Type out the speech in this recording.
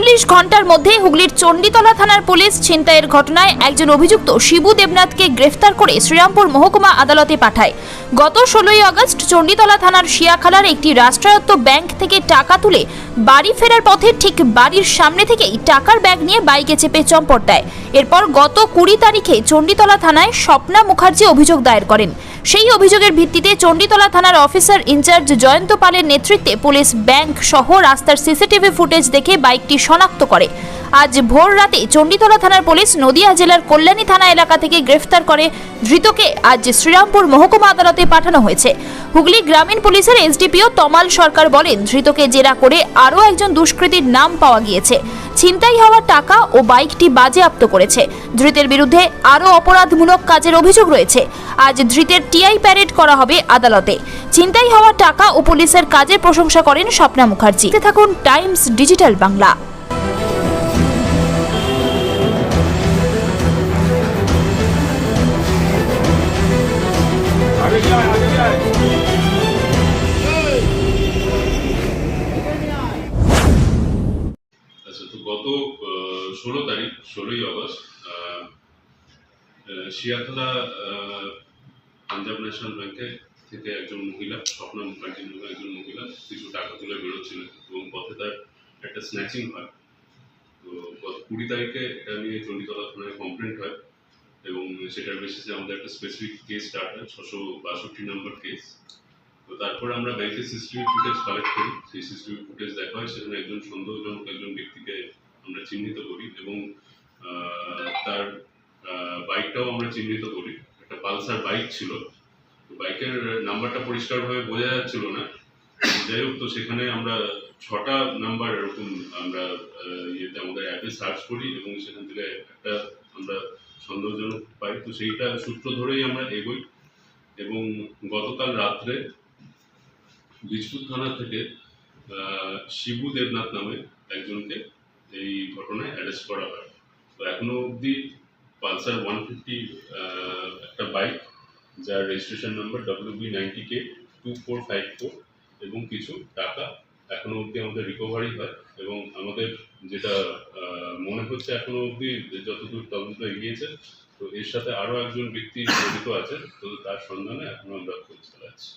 ৪৮ ঘন্টার মধ্যে হুগলির চণ্ডীতলা থানার পুলিশ ছিনতাইয়ের ঘটনায় একজন অভিযুক্ত শিবু দেবনাথকে গ্রেফতার করে শ্রীরামপুর মহকুমা আদালতে পাঠায়। গত ১৬ই আগস্ট চণ্ডীতলা থানার শিয়াখালার একটি রাষ্ট্রায়ত্ত ব্যাংক থেকে টাকা তুলে বাড়ি ফেরার পথে ঠিক বাড়ির সামনে থেকেই টাকার ব্যাগ নিয়ে বাইকে চেপে চম্পট দেয়। এরপর গত ২০ তারিখে চণ্ডীতলা থানায় স্বপ্না মুখার্জি অভিযোগ দায়ের করেন। সেই অভিযোগের ভিত্তিতে চণ্ডীতলা থানার অফিসার ইনচার্জ জয়ন্ত পালের নেতৃত্বে পুলিশ ব্যাংক সহ রাস্তার সিসিটিভি ফুটেজ দেখে বাইকটি শনাক্ত করে। আজ ভোর রাতে চণ্ডীতলা থানার পুলিশ নদিয়া জেলার কল্যাণী থানা এলাকা থেকে গ্রেফতার করে ধৃতকে আজ শ্রীরামপুর মহকুমা আদালতে পাঠানো হয়েছে। হুগলি গ্রামীণ পুলিশের এসডিপিও তমাল সরকার বলেন, ধৃতকে জেরা করে আরও একজন দুষ্কৃতীর নাম পাওয়া গিয়েছে। ছিনতাই হওয়া টাকা ও বাইকটি বাজেয়াপ্ত করেছে। ধৃতের বিরুদ্ধে আরও অপরাধমূলক কাজের অভিযোগ রয়েছে। আজ ধৃতের টিআই প্যারেড করা হবে আদালতে। ছিনতাই হওয়া টাকা ও পুলিশের কাজের প্রশংসা করেন স্বপ্না মুখার্জি। থাকুন টাইমস ডিজিটাল বাংলা। আচ্ছা, তো গত ১৬ তারিখ ১৬ই আগস্ট শিয়াখালা পাঞ্জাব ন্যাশনাল ব্যাংকে থেকে একজন মহিলা, স্বপ্না মুখার্জি নামে একজন মহিলা কিছু টাকা তুলে বেরোচ্ছিলেন এবং পথে তার একটা স্ন্যাচিং হয়। তো গত ২০ তারিখে এটা নিয়ে চণ্ডীতলা থানায় কমপ্লেন্ট হয় এবং সেটার বেসিসে আমাদের একটা স্পেসিফিক কেস স্টার্ট হয়, ৬৬২ নম্বর কেস। তো তারপরে আমরা ব্যাংকের সিসিটিভি ফুটেজ কালেক্ট করি। সেই সিসিটিভি ফুটেজ দেখা হয়, সেখানে একজন সন্দেহজনক একজন ব্যক্তিকে আমরা চিহ্নিত করি এবং তার বাইকটাও আমরা চিহ্নিত করি। একটা পালসার বাইক ছিল, তো বাইকের নাম্বারটা পরিষ্কারভাবে বোঝা যাচ্ছিল না। যাই হোক, তো সেখানে আমরা ৬টা নাম্বার এরকম আমরা আমাদের অ্যাপে সার্চ করি এবং সেখান থেকে একটা আমরা সন্দেহজনক পাই। তো সেইটা সূত্র ধরেই আমরা এগোই এবং গতকাল রাত্রে বীজপুর থানা থেকে শিবু দেবনাথ নামে একজনকে এই ঘটনায় অ্যারেস্ট করা হয়। তো এখনো অবধি পালসার 150 একটা বাইক, যার রেজিস্ট্রেশন নাম্বার WB90K2454 এবং কিছু টাকা এখনো অবধি আমাদের রিকভারি হয় এবং আমাদের যেটা মনে হচ্ছে এখনো অবধি যতদূর তদন্ত এগিয়েছে, তো এর সাথে আরও একজন ব্যক্তি জড়িত আছে। তো তার সন্ধানে এখনো আমরা খোঁজ চালাচ্ছি।